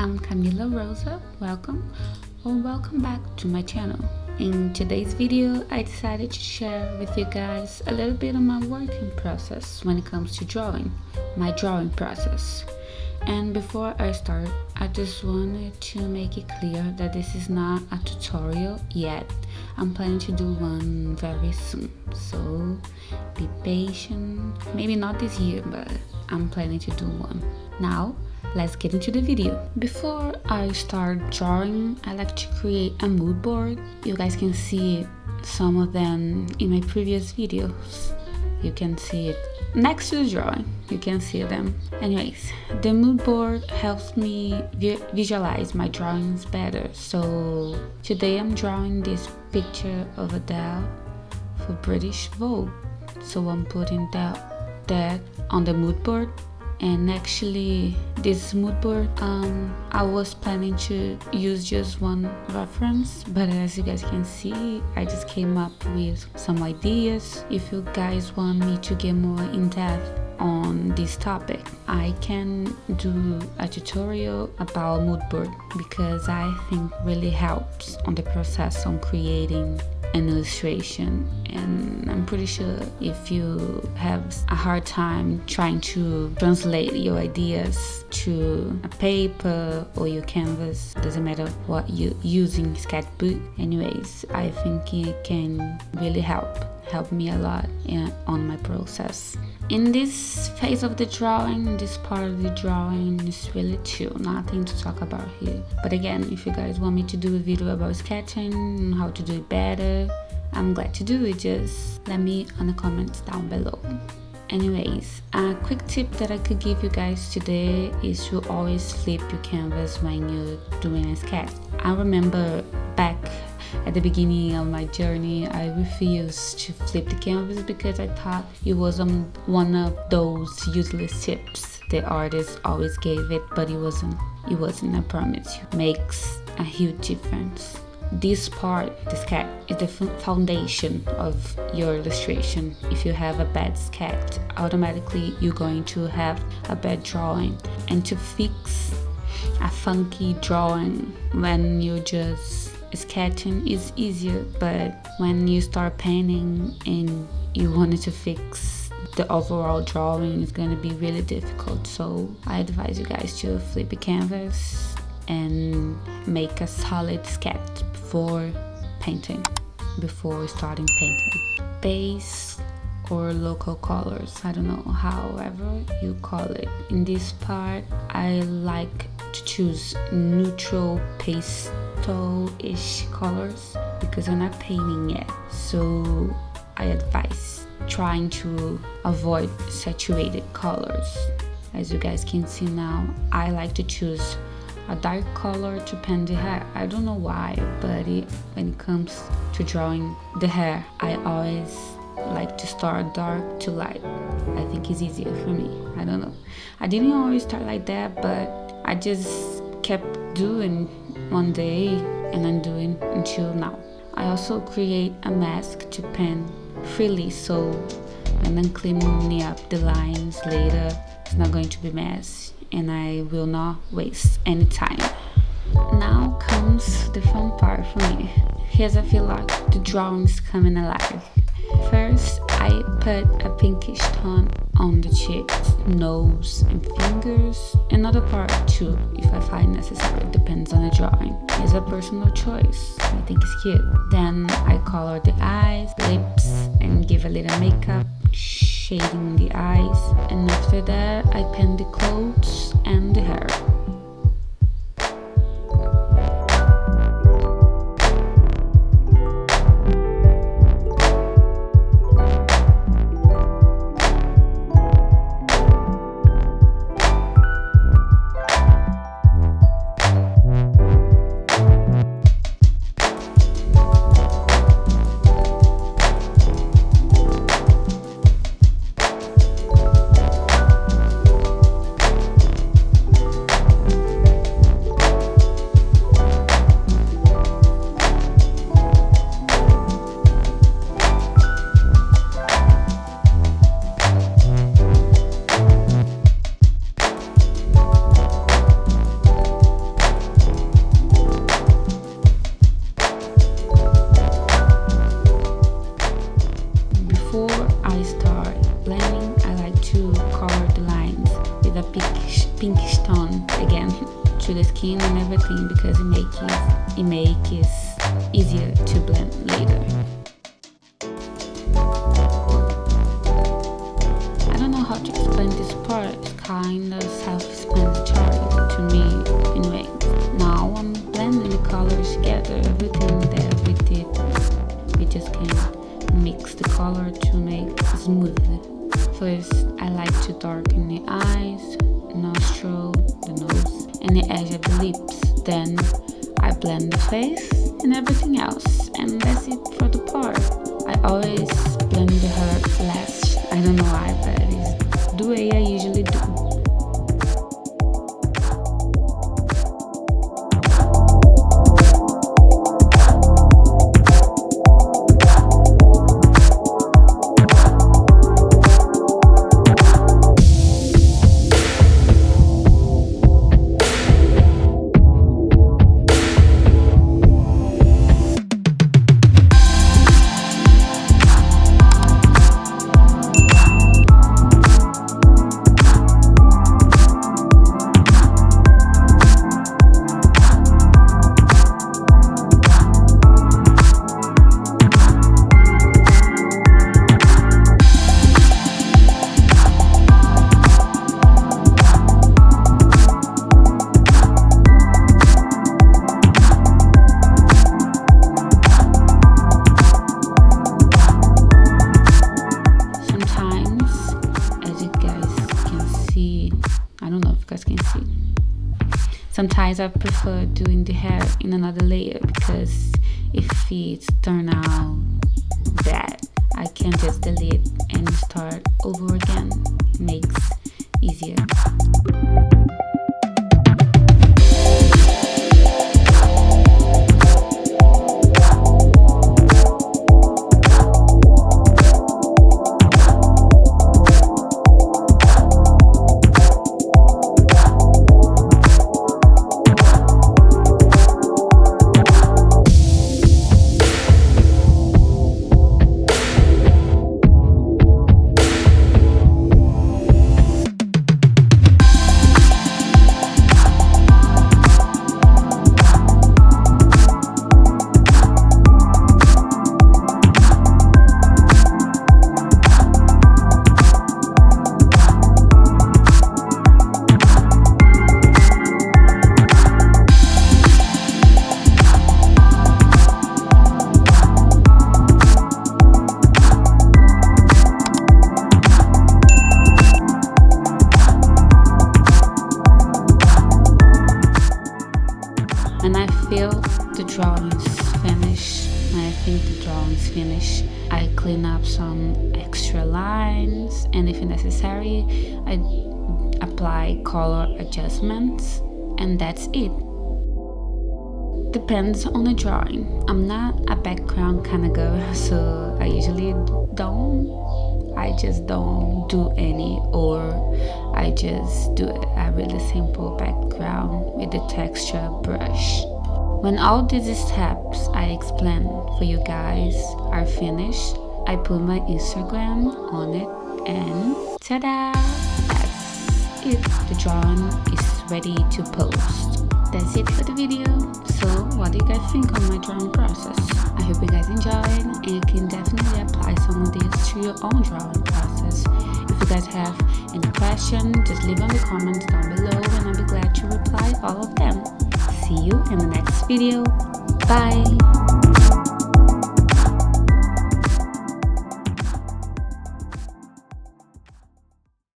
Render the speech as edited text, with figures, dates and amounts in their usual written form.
I'm Camila Rosa. Welcome back to my channel. In today's video, I decided to share with you guys a little bit of my working process when it comes to drawing, my drawing process. And before I start, I just wanted to make it clear that this is not a tutorial yet. I'm planning to do one very soon, so be patient. Maybe not this year, but I'm planning to do one. Now, let's get into the video. Before I start drawing, I like to create a mood board. You guys can see some of them in my previous videos. You can see it next to the drawing. You can see them. Anyways, the mood board helps me visualize my drawings better. So today I'm drawing this picture of Adele for British Vogue. So I'm putting that on the mood board. And actually, this mood board, I was planning to use just one reference, but as you guys can see, I just came up with some ideas. If you guys want me to get more in depth on this topic, I can do a tutorial about mood board because I think really helps on the process on creating an illustration. And I'm pretty sure if you have a hard time trying to translate your ideas to a paper or your canvas, doesn't matter what you're using, sketchbook. Anyways, I think it can really help me a lot on my process. In this phase of the drawing, this part of the drawing is really chill, nothing to talk about here. But again, if you guys want me to do a video about sketching and how to do it better, I'm glad to do it. Just let me on the comments down below. Anyways, a quick tip that I could give you guys today is to always flip your canvas when you're doing a sketch. I remember back at the beginning of my journey, I refused to flip the canvas because I thought it was one of those useless tips the artist always gave it, but it wasn't, I promise you. It makes a huge difference. This part, the sketch, is the foundation of your illustration. If you have a bad sketch, automatically you're going to have a bad drawing. And to fix a funky drawing when you're just sketching is easier, but when you start painting and you wanted to fix the overall drawing, it's going to be really difficult. So I advise you guys to flip a canvas and make a solid sketch before starting painting. Base or local colors, I don't know, however you call it. In this part, I like to choose neutral pastel-ish colors because I'm not painting yet. So I advise trying to avoid saturated colors. As you guys can see now, I like to choose a dark color to paint the hair. I don't know why, but when it comes to drawing the hair, I always like to start dark to light. I think it's easier for me. I don't know. I didn't always start like that, but I just kept doing one day and I'm doing until now. I also create a mask to paint freely, so when I'm cleaning up the lines later, it's not going to be messy and I will not waste any time. Now comes the fun part for me. Here's I feel like the drawing's coming alive. First, I put a pinkish tone on the cheeks, nose and fingers. Another part too, if I find necessary, depends on the drawing. It's a personal choice. I think it's cute. Then I color the eyes, lips, and give a little makeup, shading the eyes. And after that, I paint the clothes and the hair. through the skin and everything, because it makes it easier to blend later. I don't know how to explain this part. It's kind of self-explanatory to me anyway. Now I'm blending the colors together. Everything that we did, we just can mix the color to make it smooth. First, I like to darken the eyes, nostril, the nose, and the edge of the lips. Then I blend the face and everything else, and that's it for the part. I always blend the hair last. I don't know why, but it's the way I usually do. Sometimes I prefer doing the hair in another layer, because if it turns out bad, I can just delete and start over again. It makes easier. When I feel the drawing's finished, when I think the drawing's finished, I clean up some extra lines, and if necessary, I apply color adjustments, and that's it. Depends on the drawing. I'm not a background kind of girl, so I usually just don't do any, or I just do a really simple background with the texture brush. When all these steps I explain for you guys are finished, I put my Instagram on it, and ta-da! That's it. The drawing is ready to post. That's it for the video. So what do you guys think on my drawing process? I hope you guys enjoyed, and you can definitely apply some of this to your own drawing process. If you guys have any questions, just leave in the comments down below, and I'll be glad to reply all of them. See you in the next video. Bye!